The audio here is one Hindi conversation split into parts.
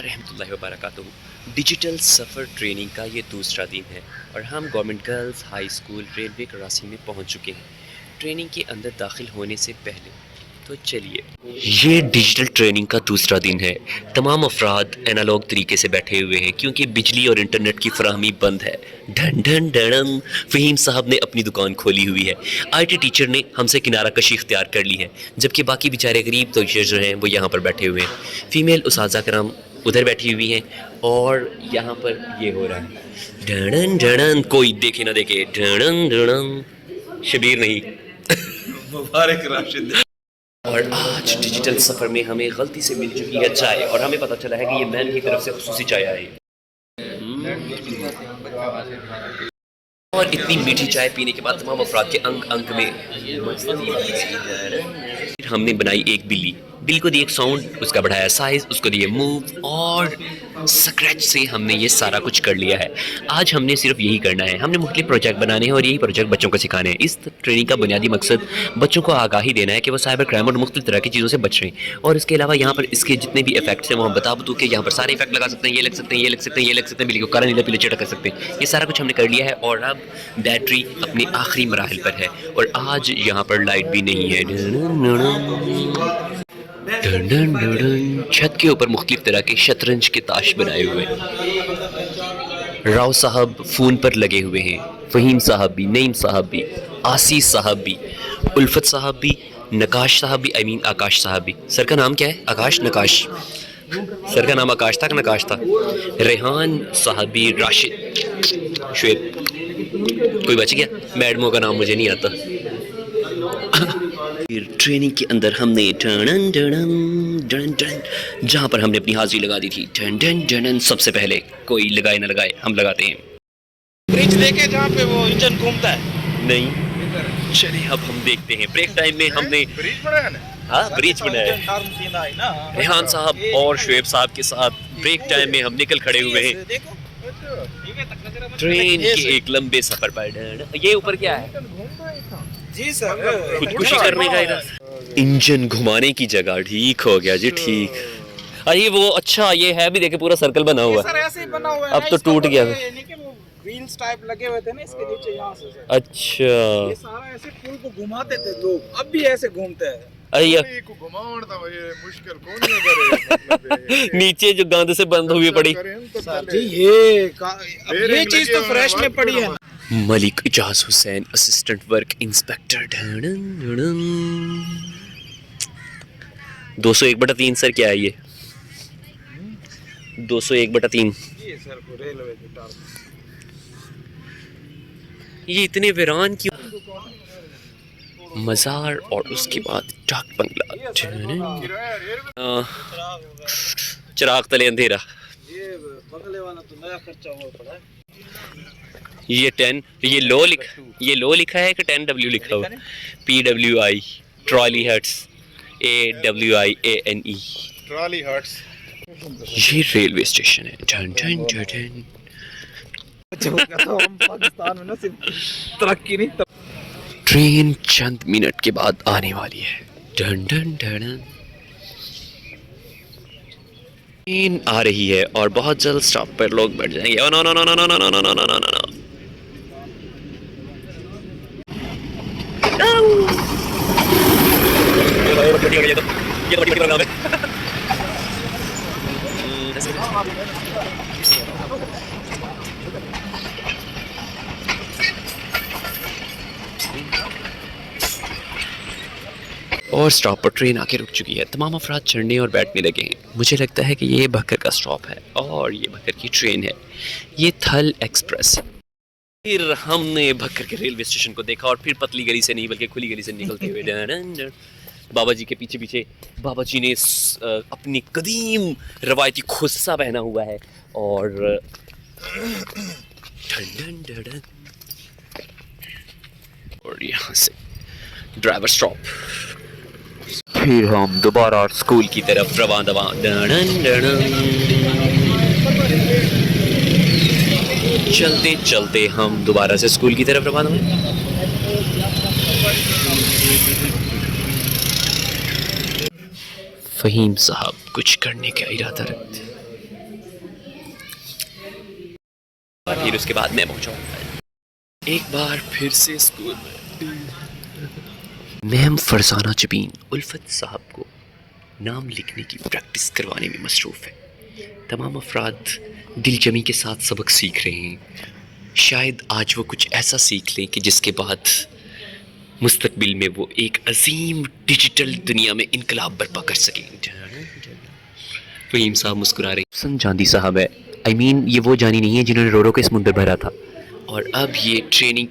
रहमतुल्लाहि व बरकातुहू। डिजिटल सफ़र ट्रेनिंग का ये दूसरा दिन है और हम government girls high school railway Karachi में पहुंच चुके हैं। ट्रेनिंग के अंदर दाखिल होने से पहले तो चलिए, ये डिजिटल ट्रेनिंग का दूसरा दिन है। तमाम अफराद एनालॉग तरीके से बैठे हुए हैं क्योंकि बिजली और इंटरनेट की फराहमी बंद है। ढन ढन ढड़म, फ़हीम साहब ने अपनी दुकान खोली हुई है। IT टीचर ने हमसे किनारा कशी इख्तियार कर ली है, जबकि बाकी बेचारे गरीब तो जो हैं वो यहाँ पर बैठे हुए हैं। फ़ीमेल उसाज़ा कराम उधर बैठी हुई हैं और यहाँ पर ये हो रहा है ढड़न ढड़न, कोई देखे ना देखे, ढड़न ढड़न। शबीर नहीं मुबारक राशिद। और आज डिजिटल सफ़र में हमें गलती से मिल चुकी है चाय और हमें पता चला है कि ये मैम की तरफ से खुसूसी चाय आई। और इतनी मीठी चाय पीने के बाद तमाम अफराद के अंग अंग में हमने बनाई एक बिल्ली। बिल्ली को दिए एक साउंड, उसका बढ़ाया साइज़, उसको दिए मूव और स्क्रैच से हमने ये सारा कुछ कर लिया है। आज हमने सिर्फ यही करना है, हमने मुख्तलिफ प्रोजेक्ट बनाने हैं और यही प्रोजेक्ट बच्चों को सिखाने हैं। इस ट्रेनिंग का बुनियादी मकसद बच्चों को आगाही देना है कि वो साइबर क्राइम और मुख्तलिफ तरह की चीज़ों से बच रहे हैं। और इसके अलावा यहाँ पर इसके जितने भी इफेक्ट्स हैं वो हम बता दूँ कि यहाँ पर सारे इफेक्ट लगा सकते हैं, ये लग सकते हैं, ये लग सकते हैं, ये लग सकते हैं, बिल्ली को काला नीला पीला चिटा कर सकते हैं। ये सारा कुछ हमने कर लिया है और अब बैटरी अपने आखिरी मराहल पर है और आज यहाँ पर लाइट भी नहीं है। ढन ढन, छत के ऊपर मुख्तलिफ तरह के शतरंज के ताश बनाए हुए हैं। राव साहब फ़ोन पर लगे हुए हैं, फ़हीम साहब भी, नईम साहब भी, आसीस साहब भी, उल्फत साहब भी, नकाश साहब भी, आई मीन आकाश साहब भी। सर का नाम क्या है? आकाश नकाश। सर का नाम आकाश था कि नकाश था? रेहान साहब भी, राशिद, शुएब, कोई बच गया? मैडमों का नाम मुझे नहीं आता। फिर ट्रेनिंग के अंदर हमने टन टन टन टन जहाँ पर हमने अपनी हाजिरी लगा दी थी, टन टन टन, सबसे पहले कोई लगाए ना लगाए हम लगाते हैं। ब्रिज देखे जहाँ पे वो इंजन घूमता है? नहीं, चलिए अब हम देखते हैं। ब्रेक टाइम में हमने ब्रिज बनाया ना? हाँ, ब्रिज बनाया है। रेहान साहब और शुएब साहब के साथ ब्रेक टाइम में हम निकल खड़े हुए हैं ट्रेन के एक लंबे सफर पर। ये ऊपर क्या है? जी सर, खुदकुशी करने का इधर इंजन घुमाने की जगह। ठीक हो गया जी, ठीक। अरे वो अच्छा ये है भी, देखे पूरा सर्कल बना हुआ है। सर ऐसे ही बना हुआ है। अब तो टूट गया। व्हील्स टाइप लगे हुए थे ना इसके नीचे, यहाँ से सर। अच्छा, ये सारा ऐसे पुल को घुमाते थे लोग, अब भी ऐसे घूमते हैं। अरे को घुमावन था ये मुश्किल कौन है मतलब नीचे जो गांध से बंद हुई पड़ी। जी ये चीज तो फ्रेश में पड़ी है ना। Malik Ijaz Hussain, assistant work inspector. 201/3 sir क्या है ये? 201/3। ये सर को रेलवे की टार। ये इतने वीरान क्यों? मज़ार और उसके बाद डाक बंगला। चिराग तले अंधेरा। ये बंगले वाला तो नया खर्चा हुआ पड़ा है। ये 10, ये लो लिखा है कि 10W लिखा हुआ? PWI trolley huts, AWIANE trolley huts. ये रेलवे स्टेशन है। ढन ढन ढन। तो हम पाकिस्तान में ना सिर्फ तरक्की नहीं, ट्रेन चंद मिनट के बाद आने वाली है। ढन ढन ढन। ट्रेन आ रही है और बहुत जल्द स्टॉप पर लोग बैठ जाएंगे। No no no no no no no no no no no. और स्टॉप पर ट्रेन आके रुक चुकी है। तमाम अफराद चढ़ने और बैठने लगे हैं। मुझे लगता है कि ये भक्कर का स्टॉप है और ये भक्कर की ट्रेन है। ये थल एक्सप्रेस। फिर हमने भक्कर के रेलवे स्टेशन को देखा और फिर पतली गली से नहीं बल्कि खुली गली से निकलते हुए बाबा जी के पीछे पीछे। बाबा जी ने अपनी कदीम रवायती खुस्सा पहना हुआ है और और यहाँ से ड्राइवर स्टॉप। फिर हम दोबारा स्कूल की तरफ रवां दवां। चलते चलते हम दोबारा से स्कूल की तरफ रवाना हुए। फ़हीम साहब कुछ करने का इरादा रखते। और फिर उसके बाद मैं पहुंचा एक बार फिर से स्कूल में। मैम फरजाना जबीन उल्फत साहब को नाम लिखने की प्रैक्टिस करवाने में मसरूफ़ है। तमाम अफराद दिलजमी के साथ सबक सीख रहे हैं। शायद आज वो कुछ ऐसा सीख लें कि जिसके बाद मुस्तकबिल में वो एक अजीम डिजिटल दुनिया में इनकलाब बर्पा कर सकें। फ़हीम साहब मुस्कुरा रहे। सन जांदी साहब है, I mean, ये वो जानी नहीं है जिन्होंने रो रो के समुंदर भरा था। और अब ये ट्रेनिंग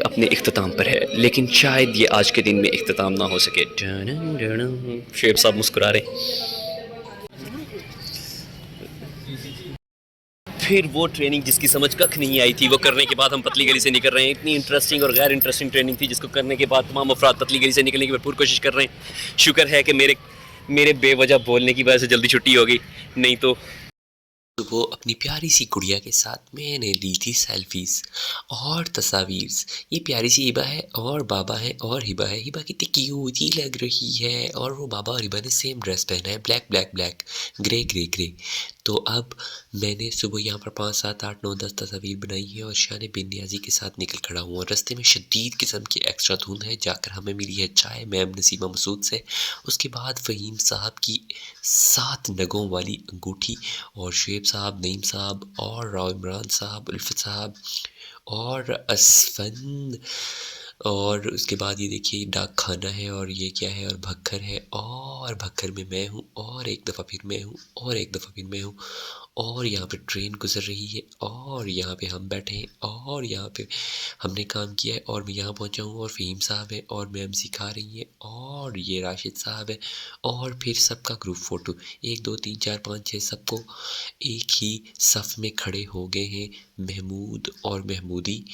अपने इख्तिताम पर है, लेकिन शायद ये आज के दिन में इख्तिताम ना हो सके। शेब साहब मुस्कुरा रहे। फिर वो ट्रेनिंग जिसकी समझ कख नहीं आई थी, वो करने के बाद हम पतली गली से निकल रहे हैं। इतनी इंटरेस्टिंग और गैर इंटरेस्टिंग ट्रेनिंग थी जिसको करने के बाद तमाम अफराद पतली गली से निकलने की भरपूर कोशिश कर रहे हैं। शुक्र है कि मेरे बेवजह बोलने की वजह से जल्दी छुट्टी हो गई, नहीं तो वो अपनी प्यारी सी गुड़िया के साथ मैंने ली थी सेल्फीज़ और तस्वीर। ये प्यारी सी हिबा है और बाबा है और हिबा है। हिबा कितनी क्यूट ही लग रही है और वो बाबा और हिबा ने सेम ड्रेस पहना है, black black black, grey grey grey. तो अब मैंने सुबह यहाँ पर 5, 7, 8, 9, 10 तस्वीर बनाई है और शान बिन नियाज़ी के साथ निकल खड़ा हुआ। रास्ते में शदीद किस्म की एक्स्ट्रा धुंध है। जाकर हमें मिली है चाय मैम नसीमा मसूद से। उसके बाद फ़हीम साहब की 7 नगों वाली अंगूठी और शुएब साहब, नईम साहब और राव इमरान साहब, उल्फत साहब और असफन। और उसके बाद ये देखिए डाक खाना है और ये क्या है और भक्खर है और भक्खर में मैं हूँ और एक दफ़ा फिर मैं हूँ और एक दफ़ा फिर मैं हूँ और यहाँ पे ट्रेन गुजर रही है और यहाँ पे हम बैठे हैं और यहाँ पे हमने काम किया है और मैं यहाँ पहुँचा हूँ और फ़हीम साहब है और मैम सिखा रही है और ये राशिद साहब है और फिर सबका ग्रुप फ़ोटो 1, 2, 3, 4, 5, 6 सबको एक ही सफ़ में खड़े हो गए हैं महमूद और महमूदी।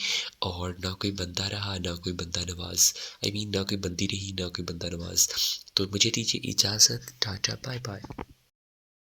और ना कोई बंदा रहा ना कोई बंदा नवाज, I mean, ना कोई बंदी रही ना कोई बंदा नवाज। तो मुझे दीजिए इजाज़त, टाटा बाय बाय।